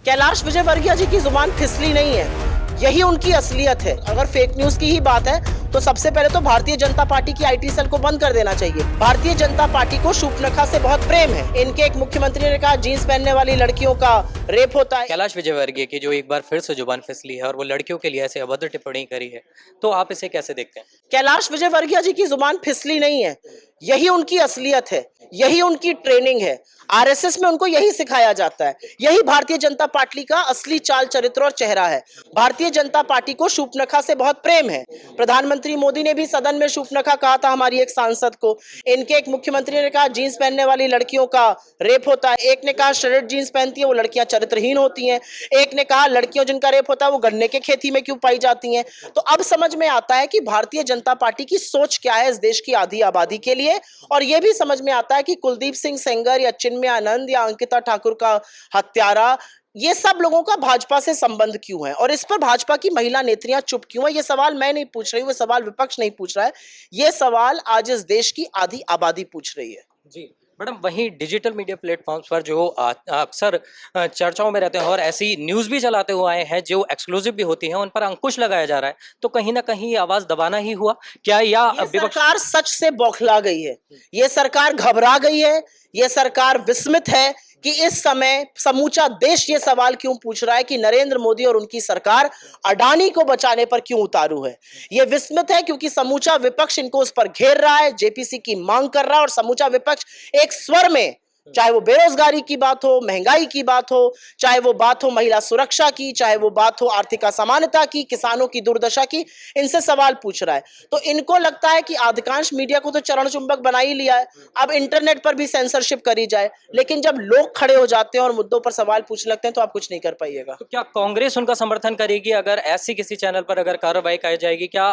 कैलाश विजयवर्गीय जी की जुबान फिसली नहीं है, यही उनकी असलियत है। अगर फेक न्यूज की ही बात है तो सबसे पहले तो भारतीय जनता पार्टी की आईटी सेल को बंद कर देना चाहिए। भारतीय जनता पार्टी को शूर्पणखा से बहुत प्रेम है। इनके एक मुख्यमंत्री ने कहा जीन्स पहनने वाली लड़कियों का रेप होता है। कैलाश विजयवर्गीय की जो एक बार फिर से जुबान फिसली है और वो लड़कियों के लिए ऐसे अभद्र टिप्पणी करी है, तो आप इसे कैसे देखते हैं? कैलाश विजयवर्गीय जी की जुबान फिसली नहीं है, यही उनकी असलियत है, यही उनकी ट्रेनिंग है। आरएसएस में उनको यही सिखाया जाता है। यही भारतीय जनता पार्टी का असली चाल चरित्र और चेहरा है। भारतीय जनता पार्टी को शूर्पणखा से बहुत प्रेम है। प्रधानमंत्री मोदी ने भी सदन में शूर्पणखा कहा था हमारी एक सांसद को। इनके एक मुख्यमंत्री ने कहा जीन्स पहनने वाली लड़कियों का रेप होता है। एक ने कहा श्रेडेड जीन्स पहनती है वो लड़कियां चरित्रहीन होती हैं। एक ने कहा लड़कियों जिनका रेप होता है वो गन्ने के खेती में क्यों पाई जाती हैं। तो अब समझ में आता है कि भारतीय जनता पार्टी की सोच क्या है इस देश की आधी आबादी के लिए। और यह भी समझ में आता है कि कुलदीप सिंह सेंगर या चिन्मय आनंद या अंकिता ठाकुर का हत्यारा, ये सब लोगों का भाजपा से संबंध क्यों है और इस पर भाजपा की महिला नेत्रियां चुप क्यों है। ये सवाल मैं नहीं पूछ रही हूं, ये सवाल विपक्ष नहीं पूछ रहा है, ये सवाल आज इस देश की आधी आबादी पूछ रही है। जी मैडम, वहीं डिजिटल मीडिया प्लेटफॉर्म्स पर जो अक्सर चर्चाओं में रहते हैं और ऐसी न्यूज़ भी चलाते हुए आए हैं जो एक्सक्लूसिव भी होती हैं, उन पर अंकुश लगाया जा रहा है, तो कहीं ना कहीं ये आवाज़ दबाना ही हुआ क्या, या ये सरकार सच से बौखला गई है, ये सरकार घबरा गई है, ये सरकार विस्मित है कि इस समय समूचा देश ये सवाल क्यों पूछ रहा है कि नरेंद्र मोदी और उनकी सरकार अडानी को बचाने पर क्यों उतारू है। ये विस्मित है क्योंकि समूचा विपक्ष इनको उस पर घेर रहा है, जेपीसी की मांग कर रहा है और समूचा विपक्ष एक स्वर में, चाहे वो बेरोजगारी की बात हो, महंगाई की बात हो, चाहे वो बात हो महिला सुरक्षा की, चाहे वो बात हो आर्थिक असमानता की, किसानों की दुर्दशा की, इनसे सवाल पूछ रहा है। तो इनको लगता है कि अधिकांश मीडिया को तो चरण चुंबक बना ही लिया है, अब इंटरनेट पर भी सेंसरशिप करी जाए, लेकिन जब लोग खड़े हो जाते हैं और मुद्दों पर सवाल पूछने लगते हैं तो आप कुछ नहीं कर पाइएगा। तो क्या कांग्रेस उनका समर्थन करेगी अगर ऐसी किसी चैनल पर अगर कार्रवाई की जाएगी? क्या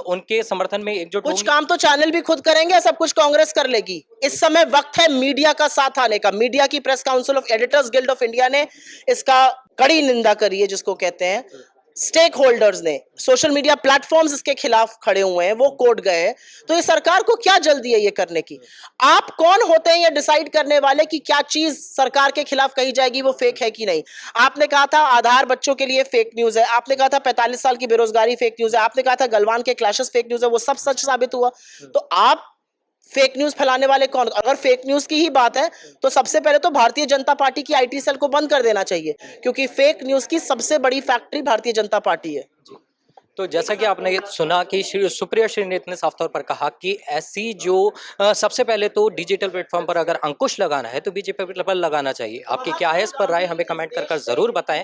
उनके समर्थन में एकजुट कुछ काम तो चैनल भी खुद करेंगे, सब कुछ कांग्रेस कर लेगी। इस समय वक्त है मीडिया का साथ आने का। मीडिया की press council of editors guild of India ने इसका कड़ी निंदा करी है, जिसको कहते हैं स्टेक होल्डर्स ने, सोशल मीडिया प्लेटफॉर्म्स इसके खिलाफ खड़े हुए हैं, वो कोर्ट गए हैं। तो ये सरकार को क्या जल्दी है ये करने की? आप कौन होते हैं ये डिसाइड करने वाले कि क्या चीज सरकार के खिलाफ कही जाएगी वो फेक है कि नहीं? आपने कहा था आधार बच्चों के लिए फेक न्यूज है, आपने कहा था 45 साल की बेरोजगारी फेक न्यूज है, आपने कहा था गलवान के क्लैशेस फेक न्यूज है, वो सब सच साबित हुआ। तो आप फेक न्यूज फैलाने वाले कौन? अगर फेक न्यूज की ही बात है तो सबसे पहले तो भारतीय जनता पार्टी की आईटी सेल को बंद कर देना चाहिए, क्योंकि फेक न्यूज की सबसे बड़ी फैक्ट्री भारतीय जनता पार्टी है। तो जैसा कि आपने ये सुना कि सुप्रिया श्रीनेत ने साफ तौर पर कहा कि ऐसी जो सबसे पहले तो डिजिटल प्लेटफॉर्म पर अगर अंकुश लगाना है तो बीजेपी पर लगाना चाहिए। आपकी क्या है इस पर राय, हमें कमेंट कर जरूर बताएं।